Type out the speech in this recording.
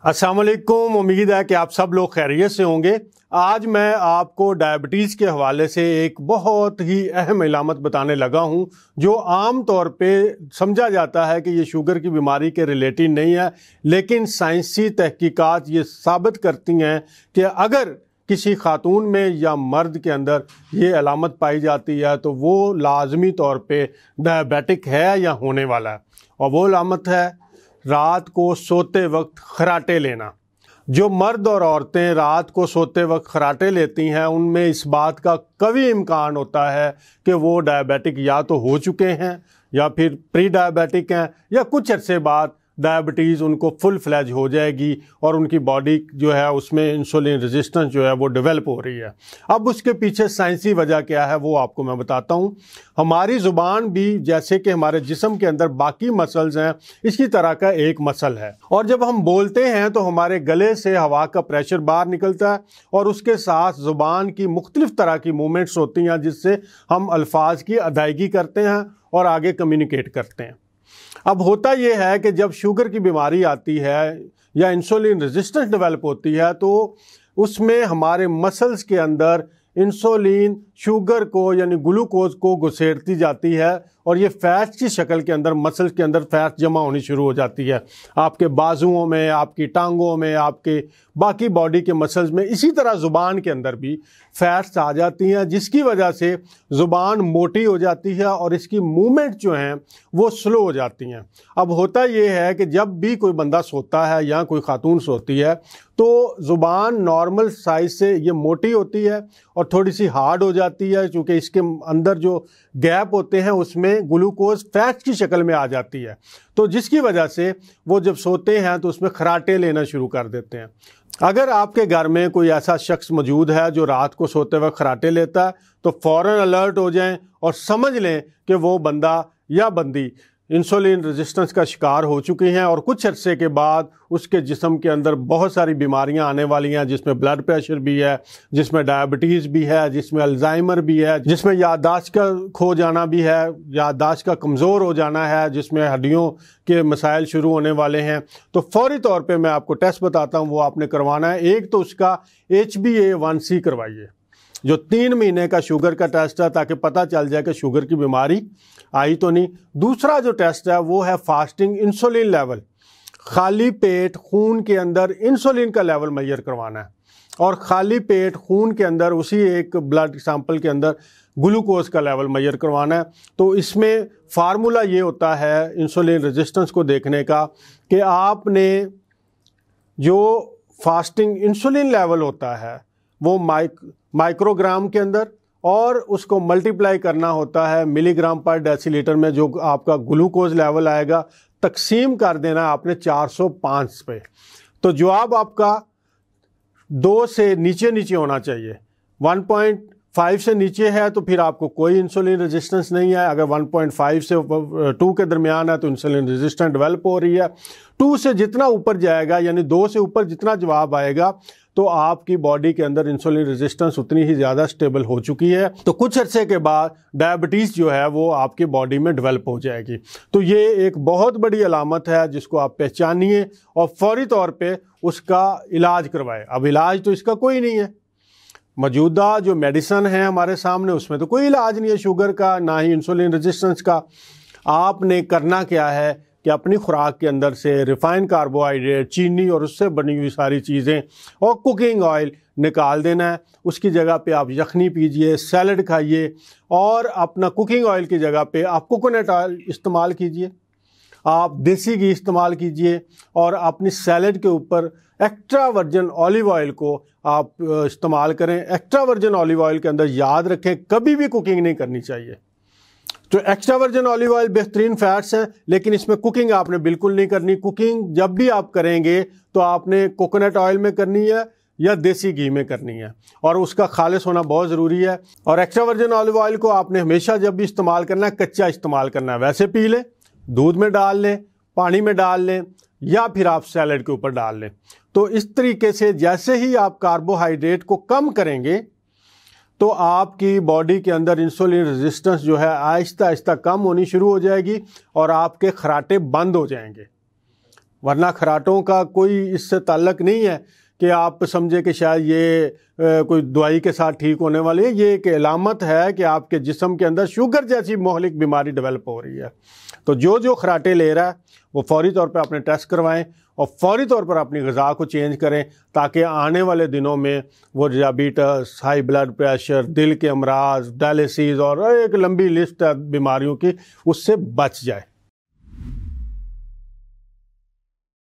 अस्सलाम वालेकुम। उम्मीद है कि आप सब लोग खैरियत से होंगे। आज मैं आपको डायबिटीज़ के हवाले से एक बहुत ही अहम इलामत बताने लगा हूं, जो आम तौर पे समझा जाता है कि ये शुगर की बीमारी के रिलेटेड नहीं है, लेकिन साइंसी तहकीकात ये साबित करती हैं कि अगर किसी खातून में या मर्द के अंदर ये अलामत पाई जाती है तो वो लाजमी तौर पे डायबिटिक है या होने वाला है। और वो अलामत है रात को सोते वक्त खराटे लेना। जो मर्द और औरतें रात को सोते वक्त खराटे लेती हैं, उनमें इस बात का कभी इम्कान होता है कि वो डायबिटिक या तो हो चुके हैं या फिर प्री डायबिटिक हैं, या कुछ अरसे बाद डायबिटीज़ उनको फुल फ्लैज हो जाएगी और उनकी बॉडी जो है उसमें इंसुलिन रेजिस्टेंस जो है वो डेवलप हो रही है। अब उसके पीछे साइंसी वजह क्या है वो आपको मैं बताता हूँ। हमारी ज़ुबान भी जैसे कि हमारे जिस्म के अंदर बाकी मसल्स हैं, इसी तरह का एक मसल है, और जब हम बोलते हैं तो हमारे गले से हवा का प्रेशर बाहर निकलता है और उसके साथ ज़ुबान की मुख्तलिफ तरह की मूवमेंट्स होती हैं जिससे हम अल्फाज की अदायगी करते हैं और आगे कम्युनिकेट करते हैं। अब होता यह है कि जब शुगर की बीमारी आती है या इंसुलिन रेजिस्टेंस डेवलप होती है तो उसमें हमारे मसल्स के अंदर इंसुलिन शुगर को यानी ग्लूकोज को घुसेड़ती जाती है और ये फैट की शक्ल के अंदर मसल्स के अंदर फैट जमा होनी शुरू हो जाती है। आपके बाजुओं में, आपकी टांगों में, आपके बाकी बॉडी के मसल्स में, इसी तरह ज़ुबान के अंदर भी फैट्स आ जाती हैं, जिसकी वजह से ज़ुबान मोटी हो जाती है और इसकी मूवमेंट जो हैं वो स्लो हो जाती हैं। अब होता ये है कि जब भी कोई बंदा सोता है या कोई खातून सोती है तो ज़ुबान नॉर्मल साइज से ये मोटी होती है और थोड़ी सी हार्ड हो जाती है, क्योंकि इसके अंदर जो गैप होते हैं उसमें ग्लूकोज फैट की शक्ल में आ जाती है, तो जिसकी वजह से वो जब सोते हैं तो उसमें खराटे लेना शुरू कर देते हैं। अगर आपके घर में कोई ऐसा शख्स मौजूद है जो रात को सोते वक्त खराटे लेता है तो फ़ौरन अलर्ट हो जाएं और समझ लें कि वो बंदा या बंदी इंसुलिन रेजिस्टेंस का शिकार हो चुकी हैं और कुछ अरसे के बाद उसके जिस्म के अंदर बहुत सारी बीमारियां आने वाली हैं, जिसमें ब्लड प्रेशर भी है, जिसमें डायबिटीज़ भी है, जिसमें अल्जाइमर भी है, जिसमें याददाश्त का खो जाना भी है, याददाश्त का कमज़ोर हो जाना है, जिसमें हड्डियों के मसाइल शुरू होने वाले हैं। तो फौरी तौर पे मैं आपको टेस्ट बताता हूँ, वो आपने करवाना है। एक तो उसका HbA1c करवाइए, जो 3 महीने का शुगर का टेस्ट है, ताकि पता चल जाए कि शुगर की बीमारी आई तो नहीं। दूसरा जो टेस्ट है वो है फास्टिंग इंसुलिन लेवल। खाली पेट खून के अंदर इंसुलिन का लेवल मेजर करवाना है और खाली पेट खून के अंदर उसी एक ब्लड सैंपल के अंदर ग्लूकोज का लेवल मेजर करवाना है। तो इसमें फार्मूला ये होता है इंसुलिन रेजिस्टेंस को देखने का कि आपने जो फास्टिंग इंसुलिन लेवल होता है वो माइक्रोग्राम के अंदर और उसको मल्टीप्लाई करना होता है मिलीग्राम पर डेसीलीटर में। जो आपका ग्लूकोज लेवल आएगा तकसीम कर देना आपने 405 पे। तो जवाब आपका 2 से नीचे होना चाहिए। 1.5 से नीचे है तो फिर आपको कोई इंसुलिन रेजिस्टेंस नहीं है। अगर 1.5 से 2 के दरमियान है तो इंसुलिन रेजिस्टेंस डेवलप हो रही है। 2 से जितना ऊपर जाएगा यानी 2 से ऊपर जितना जवाब आएगा तो आपकी बॉडी के अंदर इंसुलिन रेजिस्टेंस उतनी ही ज़्यादा स्टेबल हो चुकी है। तो कुछ अरसे के बाद डायबिटीज़ जो है वो आपकी बॉडी में डेवलप हो जाएगी। तो ये एक बहुत बड़ी अलामत है जिसको आप पहचानिए और फौरी तौर पे उसका इलाज करवाएं। अब इलाज तो इसका कोई नहीं है, मौजूदा जो मेडिसन है हमारे सामने उसमें तो कोई इलाज नहीं है शुगर का, ना ही इंसुलिन रेजिस्टेंस का। आपने करना क्या है कि अपनी खुराक के अंदर से रिफाइंड कार्बोहाइड्रेट, चीनी और उससे बनी हुई सारी चीज़ें और कुकिंग ऑयल निकाल देना है। उसकी जगह पे आप यखनी पीजिए, सैलड खाइए और अपना कुकिंग ऑयल की जगह पे आप कोकोनट ऑयल इस्तेमाल कीजिए, आप देसी घी इस्तेमाल कीजिए और अपनी सैलड के ऊपर एक्स्ट्रा वर्जिन ऑलिव ऑयल को आप इस्तेमाल करें। एक्स्ट्रा वर्जिन ऑलिव ऑयल के अंदर याद रखें कभी भी कुकिंग नहीं करनी चाहिए। तो एक्स्ट्रा वर्जिन ऑलिव ऑयल बेहतरीन फैट्स हैं, लेकिन इसमें कुकिंग आपने बिल्कुल नहीं करनी। कुकिंग जब भी आप करेंगे तो आपने कोकोनट ऑयल में करनी है या देसी घी में करनी है और उसका खालिस होना बहुत ज़रूरी है। और एक्स्ट्रा वर्जिन ऑलिव ऑयल को आपने हमेशा जब भी इस्तेमाल करना है कच्चा इस्तेमाल करना है। वैसे पी लें, दूध में डाल लें, पानी में डाल लें या फिर आप सैलड के ऊपर डाल लें। तो इस तरीके से जैसे ही आप कार्बोहाइड्रेट को कम करेंगे तो आपकी बॉडी के अंदर इंसुलिन रेजिस्टेंस जो है आहिस्ता आहिस्ता कम होनी शुरू हो जाएगी और आपके खराटे बंद हो जाएंगे। ورنہ خراٹوں کا کوئی اس سے تعلق نہیں ہے کہ آپ سمجھے کہ شاید یہ کوئی دوائی کے ساتھ ٹھیک ہونے والی ہے. یہ ایک علامت ہے کہ آپ کے جسم کے اندر شوگر جیسی مہلک بیماری ڈیولپ ہو رہی ہے. تو جو خراٹے لے رہا ہے وہ فوری طور پہ اپنے ٹیسٹ کروائیں اور فوری طور پر اپنی غذا کو چینج کریں تاکہ آنے والے دنوں میں وہ ڈیابیٹس، ہائی بلڈ پریشر، دل کے امراض، ڈائلیسس اور ایک لمبی لسٹ ہے بیماریوں کی، اس سے بچ جائے.